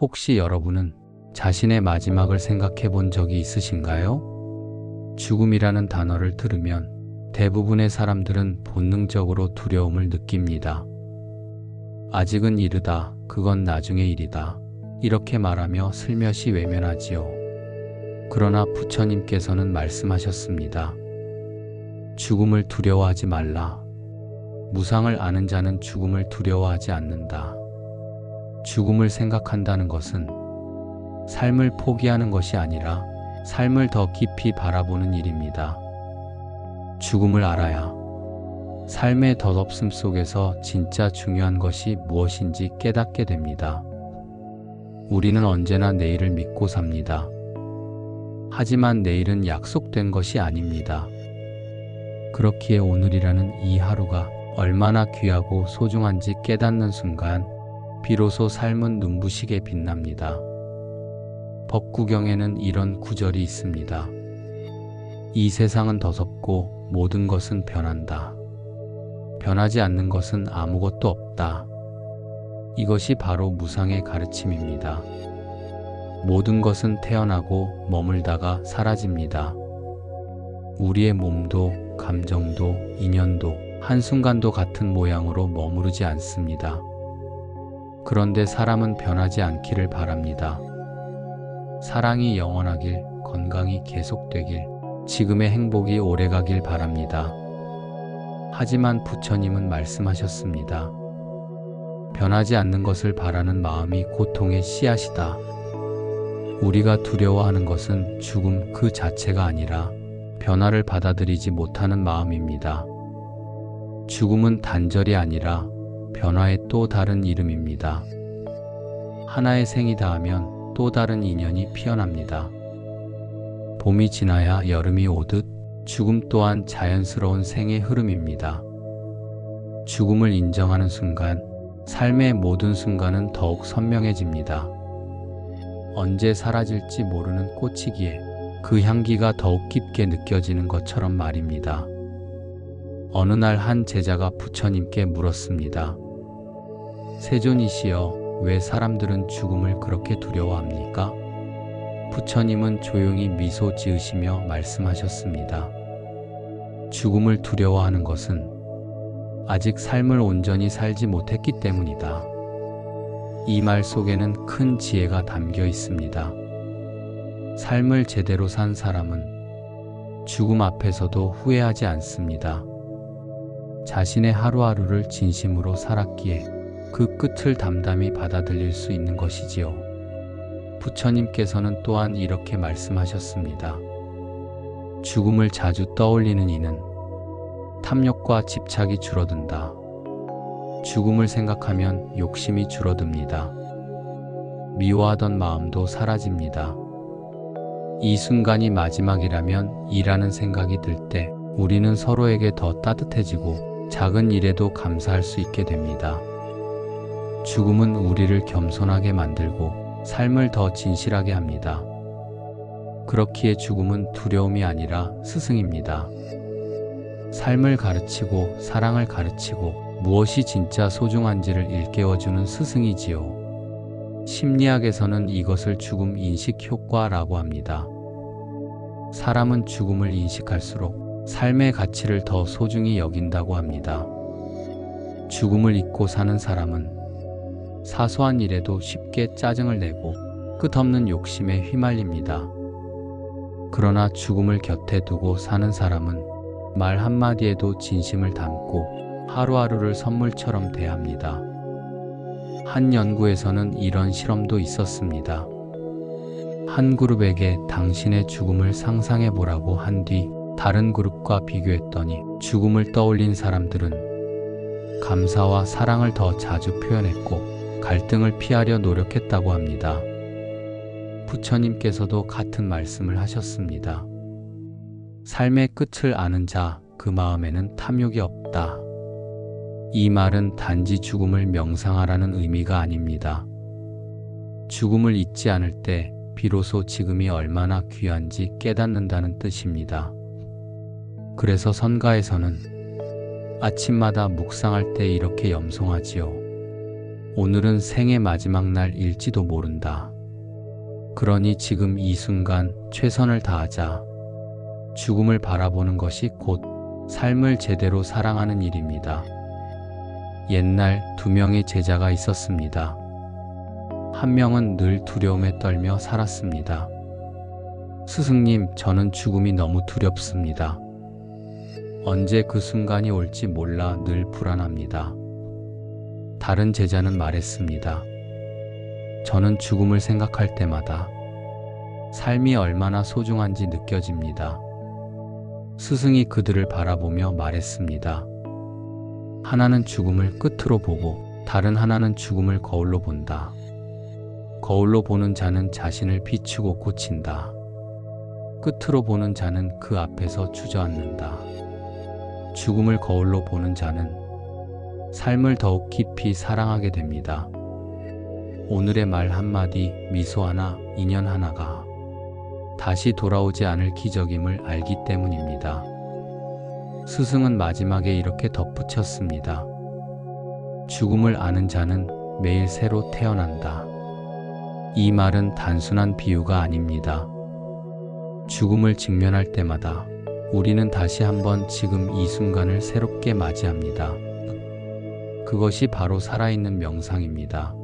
혹시 여러분은 자신의 마지막을 생각해 본 적이 있으신가요? 죽음이라는 단어를 들으면 대부분의 사람들은 본능적으로 두려움을 느낍니다. 아직은 이르다, 그건 나중의 일이다. 이렇게 말하며 슬며시 외면하지요. 그러나 부처님께서는 말씀하셨습니다. 죽음을 두려워하지 말라. 무상을 아는 자는 죽음을 두려워하지 않는다. 죽음을 생각한다는 것은 삶을 포기하는 것이 아니라 삶을 더 깊이 바라보는 일입니다. 죽음을 알아야 삶의 덧없음 속에서 진짜 중요한 것이 무엇인지 깨닫게 됩니다. 우리는 언제나 내일을 믿고 삽니다. 하지만 내일은 약속된 것이 아닙니다. 그렇기에 오늘이라는 이 하루가 얼마나 귀하고 소중한지 깨닫는 순간 비로소 삶은 눈부시게 빛납니다. 법구경에는 이런 구절이 있습니다. 이 세상은 더섭고 모든 것은 변한다. 변하지 않는 것은 아무것도 없다. 이것이 바로 무상의 가르침입니다. 모든 것은 태어나고 머물다가 사라집니다. 우리의 몸도 감정도 인연도 한순간도 같은 모양으로 머무르지 않습니다. 그런데 사람은 변하지 않기를 바랍니다. 사랑이 영원하길, 건강이 계속되길, 지금의 행복이 오래가길 바랍니다. 하지만 부처님은 말씀하셨습니다. 변하지 않는 것을 바라는 마음이 고통의 씨앗이다. 우리가 두려워하는 것은 죽음 그 자체가 아니라 변화를 받아들이지 못하는 마음입니다. 죽음은 단절이 아니라 변화의 또 다른 이름입니다. 하나의 생이 닿으면 또 다른 인연이 피어납니다. 봄이 지나야 여름이 오듯 죽음 또한 자연스러운 생의 흐름입니다. 죽음을 인정하는 순간 삶의 모든 순간은 더욱 선명해집니다. 언제 사라질지 모르는 꽃이기에 그 향기가 더욱 깊게 느껴지는 것처럼 말입니다. 어느 날 한 제자가 부처님께 물었습니다. 세존이시여, 왜 사람들은 죽음을 그렇게 두려워합니까? 부처님은 조용히 미소 지으시며 말씀하셨습니다. 죽음을 두려워하는 것은 아직 삶을 온전히 살지 못했기 때문이다. 이 말 속에는 큰 지혜가 담겨 있습니다. 삶을 제대로 산 사람은 죽음 앞에서도 후회하지 않습니다. 자신의 하루하루를 진심으로 살았기에 그 끝을 담담히 받아들일 수 있는 것이지요. 부처님께서는 또한 이렇게 말씀하셨습니다. 죽음을 자주 떠올리는 이는 탐욕과 집착이 줄어든다. 죽음을 생각하면 욕심이 줄어듭니다. 미워하던 마음도 사라집니다. 이 순간이 마지막이라면 이라는 생각이 들 때 우리는 서로에게 더 따뜻해지고 작은 일에도 감사할 수 있게 됩니다. 죽음은 우리를 겸손하게 만들고 삶을 더 진실하게 합니다. 그렇기에 죽음은 두려움이 아니라 스승입니다. 삶을 가르치고 사랑을 가르치고 무엇이 진짜 소중한지를 일깨워주는 스승이지요. 심리학에서는 이것을 죽음 인식 효과라고 합니다. 사람은 죽음을 인식할수록 삶의 가치를 더 소중히 여긴다고 합니다. 죽음을 잊고 사는 사람은 사소한 일에도 쉽게 짜증을 내고 끝없는 욕심에 휘말립니다. 그러나 죽음을 곁에 두고 사는 사람은 말 한마디에도 진심을 담고 하루하루를 선물처럼 대합니다. 한 연구에서는 이런 실험도 있었습니다. 한 그룹에게 당신의 죽음을 상상해 보라고 한 뒤 다른 그룹과 비교했더니 죽음을 떠올린 사람들은 감사와 사랑을 더 자주 표현했고 갈등을 피하려 노력했다고 합니다. 부처님께서도 같은 말씀을 하셨습니다. 삶의 끝을 아는 자, 그 마음에는 탐욕이 없다. 이 말은 단지 죽음을 명상하라는 의미가 아닙니다. 죽음을 잊지 않을 때 비로소 지금이 얼마나 귀한지 깨닫는다는 뜻입니다. 그래서 선가에서는 아침마다 묵상할 때 이렇게 염송하지요. 오늘은 생의 마지막 날일지도 모른다. 그러니 지금 이 순간 최선을 다하자. 죽음을 바라보는 것이 곧 삶을 제대로 사랑하는 일입니다. 옛날 2명의 제자가 있었습니다. 한 명은 늘 두려움에 떨며 살았습니다. 스승님, 저는 죽음이 너무 두렵습니다. 언제 그 순간이 올지 몰라 늘 불안합니다. 다른 제자는 말했습니다. 저는 죽음을 생각할 때마다 삶이 얼마나 소중한지 느껴집니다. 스승이 그들을 바라보며 말했습니다. 하나는 죽음을 끝으로 보고 다른 하나는 죽음을 거울로 본다. 거울로 보는 자는 자신을 비추고 고친다. 끝으로 보는 자는 그 앞에서 주저앉는다. 죽음을 거울로 보는 자는 삶을 더욱 깊이 사랑하게 됩니다. 오늘의 말 한마디, 미소 하나, 인연 하나가 다시 돌아오지 않을 기적임을 알기 때문입니다. 스승은 마지막에 이렇게 덧붙였습니다. 죽음을 아는 자는 매일 새로 태어난다. 이 말은 단순한 비유가 아닙니다. 죽음을 직면할 때마다 우리는 다시 한번 지금 이 순간을 새롭게 맞이합니다. 그것이 바로 살아있는 명상입니다.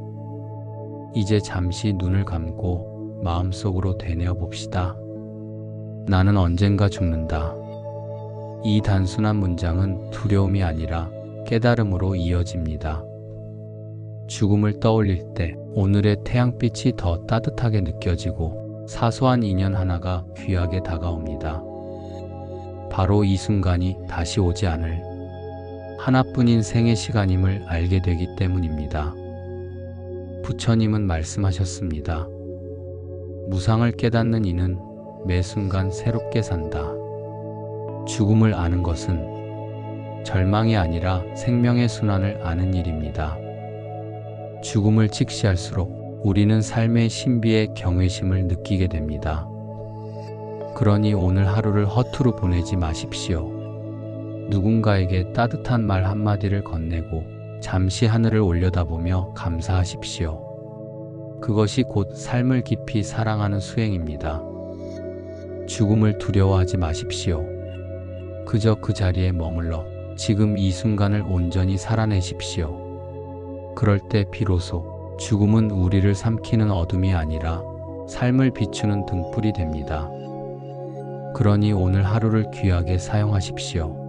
이제 잠시 눈을 감고 마음속으로 되뇌어 봅시다. 나는 언젠가 죽는다. 이 단순한 문장은 두려움이 아니라 깨달음으로 이어집니다. 죽음을 떠올릴 때 오늘의 태양빛이 더 따뜻하게 느껴지고 사소한 인연 하나가 귀하게 다가옵니다. 바로 이 순간이 다시 오지 않을 하나뿐인 생의 시간임을 알게 되기 때문입니다. 부처님은 말씀하셨습니다. 무상을 깨닫는 이는 매 순간 새롭게 산다. 죽음을 아는 것은 절망이 아니라 생명의 순환을 아는 일입니다. 죽음을 직시할수록 우리는 삶의 신비에 경외심을 느끼게 됩니다. 그러니 오늘 하루를 허투루 보내지 마십시오. 누군가에게 따뜻한 말 한마디를 건네고 잠시 하늘을 올려다보며 감사하십시오. 그것이 곧 삶을 깊이 사랑하는 수행입니다. 죽음을 두려워하지 마십시오. 그저 그 자리에 머물러 지금 이 순간을 온전히 살아내십시오. 그럴 때 비로소 죽음은 우리를 삼키는 어둠이 아니라 삶을 비추는 등불이 됩니다. 그러니 오늘 하루를 귀하게 사용하십시오.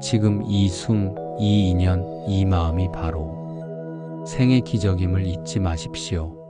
지금 이 숨, 이 인연, 이 마음이 바로 생의 기적임을 잊지 마십시오.